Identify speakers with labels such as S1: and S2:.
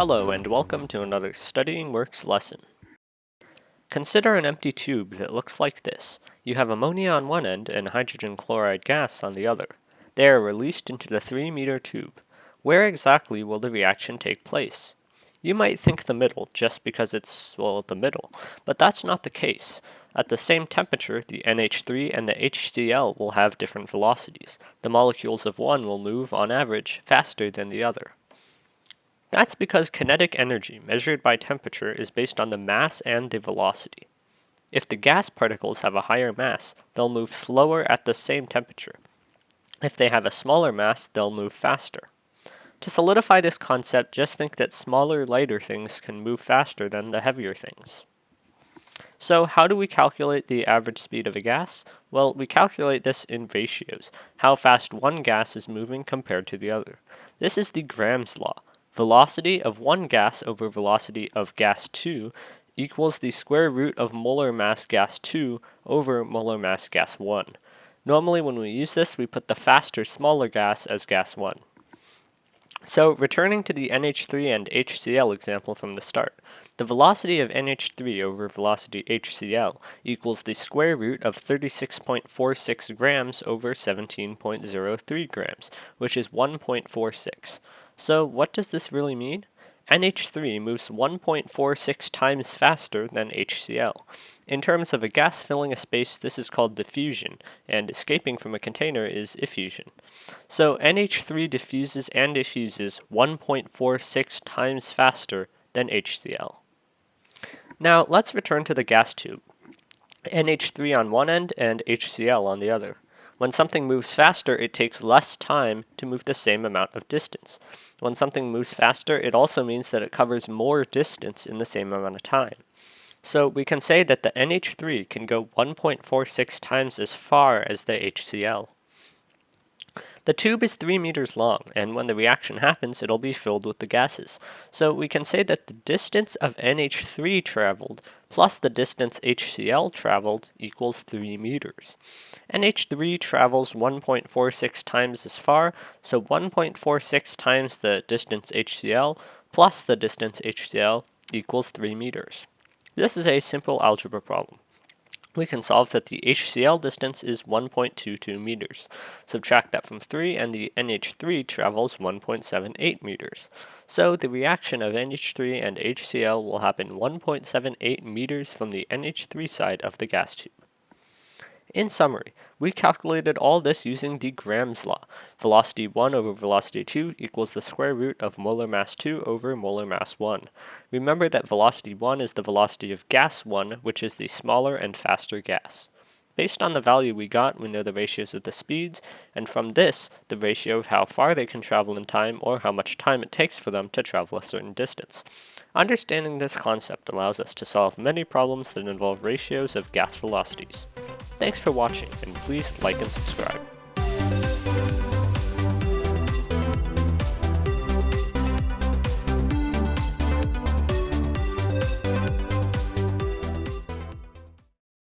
S1: Hello and welcome to another StudyingWorks lesson. Consider an empty tube that looks like this. You have ammonia on one end and hydrogen chloride gas on the other. They are released into the 3-meter tube. Where exactly will the reaction take place? You might think the middle, just because it's, well, the middle, but that's not the case. At the same temperature, the NH3 and the HCl will have different velocities. The molecules of one will move, on average, faster than the other. That's because kinetic energy, measured by temperature, is based on the mass and the velocity. If the gas particles have a higher mass, they'll move slower at the same temperature. If they have a smaller mass, they'll move faster. To solidify this concept, just think that smaller, lighter things can move faster than the heavier things. So how do we calculate the average speed of a gas? Well, we calculate this in ratios, how fast one gas is moving compared to the other. This is the Graham's law. Velocity of one gas over velocity of gas 2 equals the square root of molar mass gas 2 over molar mass gas 1. Normally when we use this, we put the faster, smaller gas as gas 1. So returning to the NH3 and HCl example from the start, the velocity of NH3 over velocity HCl equals the square root of 36.46 grams over 17.03 grams, which is 1.46. So what does this really mean? NH3 moves 1.46 times faster than HCl. In terms of a gas filling a space, this is called diffusion, and escaping from a container is effusion. So NH3 diffuses and effuses 1.46 times faster than HCl. Now let's return to the gas tube. NH3 on one end and HCl on the other. When something moves faster, it takes less time to move the same amount of distance. When something moves faster, it also means that it covers more distance in the same amount of time. So we can say that the NH3 can go 1.46 times as far as the HCl. The tube is 3 meters long, and when the reaction happens, it'll be filled with the gases. So we can say that the distance of NH3 traveled plus the distance HCl traveled equals 3 meters. NH3 travels 1.46 times as far, so 1.46 times the distance HCl plus the distance HCl equals 3 meters. This is a simple algebra problem. We can solve that the HCl distance is 1.22 meters. Subtract that from 3 and the NH3 travels 1.78 meters. So the reaction of NH3 and HCl will happen 1.78 meters from the NH3 side of the gas tube. In summary, we calculated all this using the Graham's law. Velocity 1 over velocity 2 equals the square root of molar mass 2 over molar mass 1. Remember that velocity 1 is the velocity of gas 1, which is the smaller and faster gas. Based on the value we got, we know the ratios of the speeds, and from this, the ratio of how far they can travel in time or how much time it takes for them to travel a certain distance. Understanding this concept allows us to solve many problems that involve ratios of gas velocities. Thanks for watching, and please like and subscribe.